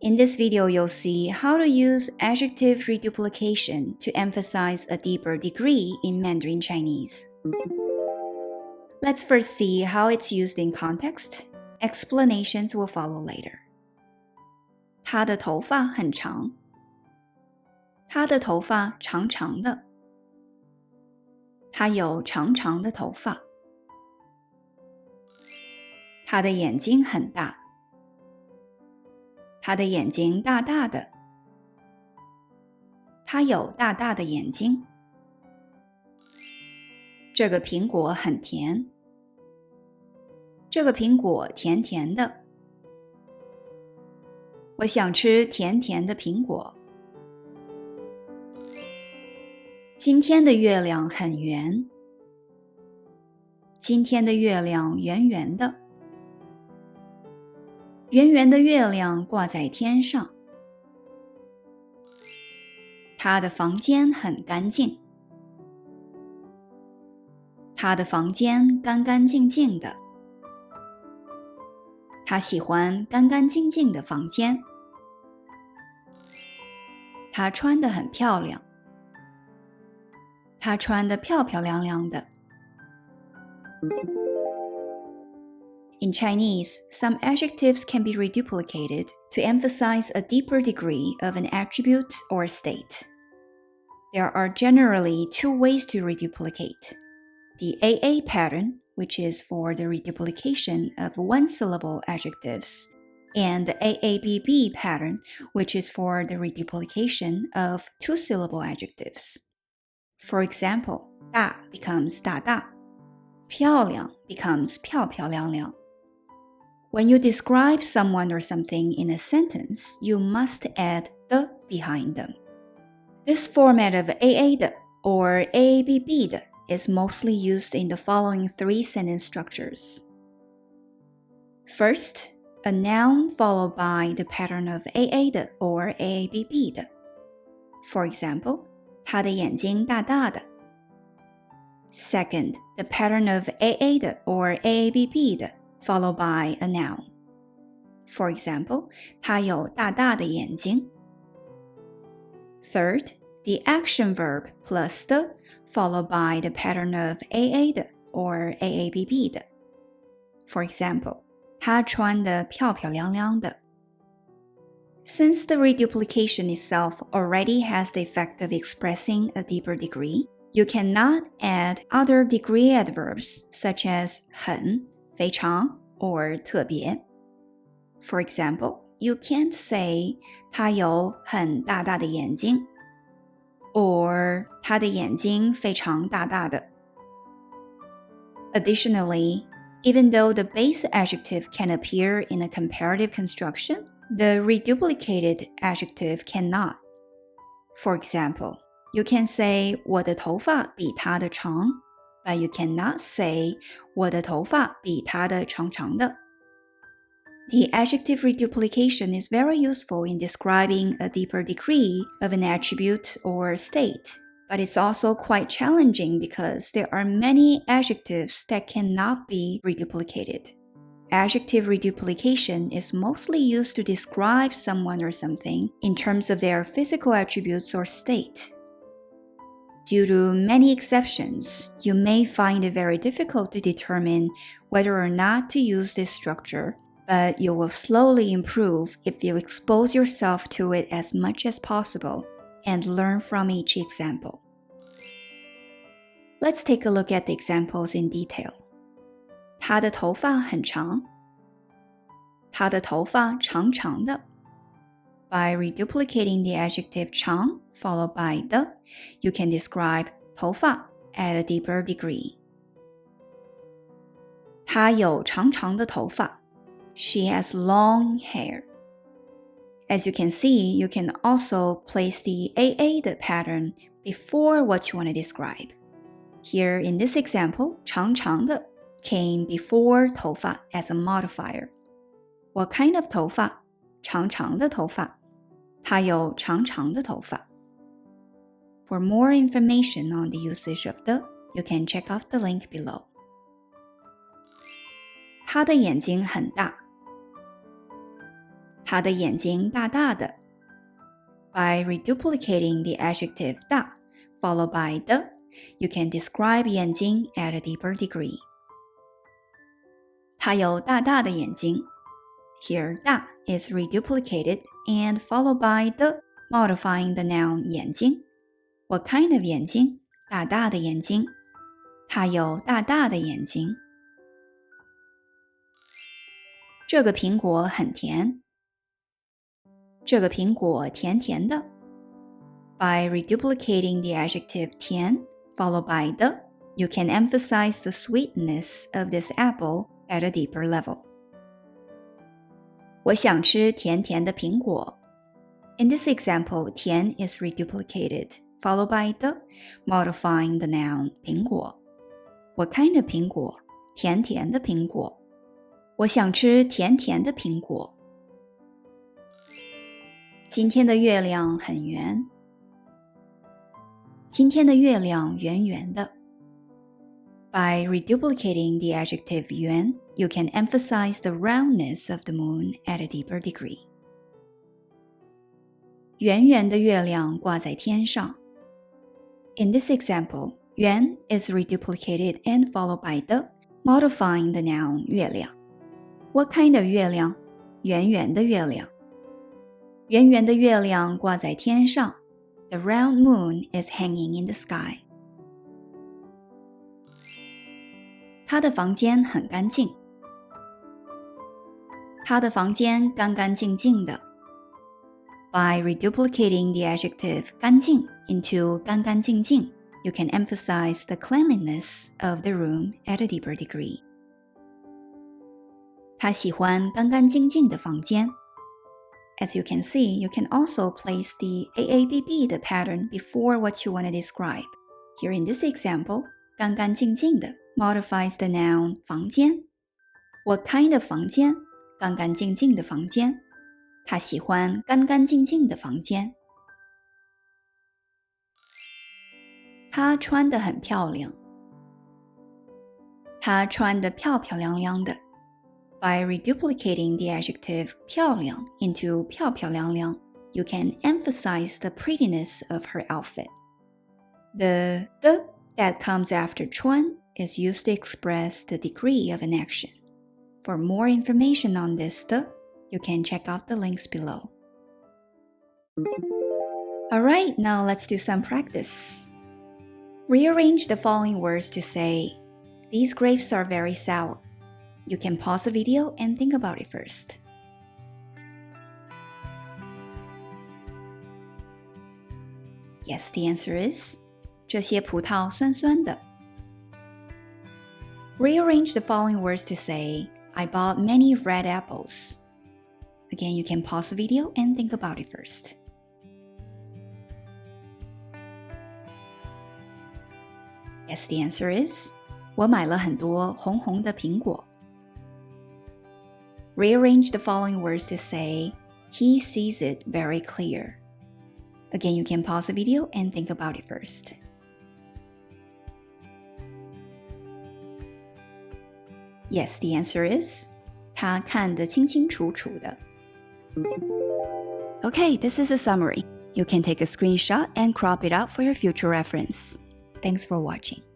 In this video, you'll see how to use adjective reduplication to emphasize a deeper degree in Mandarin Chinese. Let's first see how it's used in context. Explanations will follow later. 他的头发很长。他的头发长长的。他有长长的头发。他的眼睛很大。他的眼睛大大的。他有大大的眼睛。这个苹果很甜。这个苹果甜甜的。我想吃甜甜的苹果。今天的月亮很圆。今天的月亮圆圆的。圆圆的月亮挂在天上。他的房间很干净。他的房间干干净净的。他喜欢干干净净的房间。他穿得很漂亮。他穿得漂漂亮亮的。In Chinese, some adjectives can be reduplicated to emphasize a deeper degree of an attribute or state. There are generally two ways to reduplicate. The AA pattern, which is for the reduplication of one-syllable adjectives, and the AABB pattern, which is for the reduplication of two-syllable adjectives. For example, 大 becomes 大大，漂亮 becomes 漂漂亮亮。When you describe someone or something in a sentence, you must add the behind them. This format of AA 的 or AABB 的 is mostly used in the following three sentence structures. First, a noun followed by the pattern of AA 的 or AABB 的。For example, 他的眼睛大大的。Second, the pattern of AA 的 or AABB 的 followed by a noun. For example, 他有大大的眼睛。Third, the action verb plus 的 followed by the pattern of AA 的 or AABB 的。For example, 他穿得漂漂亮亮的。Since the reduplication itself already has the effect of expressing a deeper degree, you cannot add other degree adverbs such as 很、非常 or 特别。For example, you can't say 他有很大大的眼睛 or 他的眼睛非常大大的。Additionally, even though the base adjective can appear in a comparative construction, the reduplicated adjective cannot. For example, you can say 我的头发比他的长 but you cannot say 我的头发比他的长长的。The adjective reduplication is very useful in describing a deeper degree of an attribute or state, but it's also quite challenging because there are many adjectives that cannot be reduplicated. Adjective reduplication is mostly used to describe someone or something in terms of their physical attributes or state. Due to many exceptions, you may find it very difficult to determine whether or not to use this structure, but you will slowly improve if you expose yourself to it as much as possible and learn from each example. Let's take a look at the examples in detail. 他的头发很长。他的头发长长的。By reduplicating the adjective 长 followed by 的, you can describe 头发 at a deeper degree. 她有长长的头发。She has long hair. As you can see, you can also place the AA 的 pattern before what you want to describe. Here in this example, 长长的 came before 头发 as a modifier. What kind of 头发？长长的头发。她有长长的头发。For more information on the usage of 的, you can check out the link below. 她的眼睛很大。他的眼睛大大的。By reduplicating the adjective 大 followed by 的 you can describe 眼睛 at a deeper degree. 他有大大的眼睛。Here 大 is reduplicated and followed by 的 modifying the noun 眼睛。What kind of 眼睛？大大的眼睛。他有大大的眼睛。这个苹果很甜。这个苹果甜甜的。By reduplicating the adjective 甜 followed by 的 you can emphasize the sweetness of this apple at a deeper level. 我想吃甜甜的苹果。In this example, 甜 is reduplicated, followed by 的 modifying the noun 苹果。What kind of 苹果？甜甜的苹果。我想吃甜甜的苹果。今天的月亮很圆。今天的月亮圆圆的。By reduplicating the adjective 圆 you can emphasize the roundness of the moon at a deeper degree. 圆圆的月亮挂在天上。In this example, 圆 is reduplicated and followed by 的 modifying the noun 月亮。What kind of 月亮？圆圆的月亮。圆圆的月亮挂在天上。The round moon is hanging in the sky. 他的房间很干净。他的房间干干净净的。By reduplicating the adjective 干净 into 干干净净 you can emphasize the cleanliness of the room at a deeper degree. 他喜欢干干净净的房间。As you can see, you can also place the AABB 的 pattern before what you want to describe. Here in this example, 干干净净的 modifies the noun 房间。What kind of 房间？干干净净的房间。他喜欢干干净净的房间。她穿得很漂亮。她穿得漂漂亮亮的。By reduplicating the adjective 漂亮 into 漂漂亮亮 you can emphasize the prettiness of her outfit. The that comes after 穿 is used to express the degree of an action. For more information on this you can check out the links below. Alright, now let's do some practice. Rearrange the following words to say, these grapes are very sour. You can pause the video and think about it first. Yes, the answer is 这些葡萄酸酸的。Rearrange the following words to say, I bought many red apples. Again, you can pause the video and think about it first. Yes, the answer is 我买了很多红红的苹果。Rearrange the following words to say, he sees it very clear. Again, you can pause the video and think about it first. Yes, the answer is 他看得清清楚楚的。Okay, this is a summary. You can take a screenshot and crop it out for your future reference. Thanks for watching.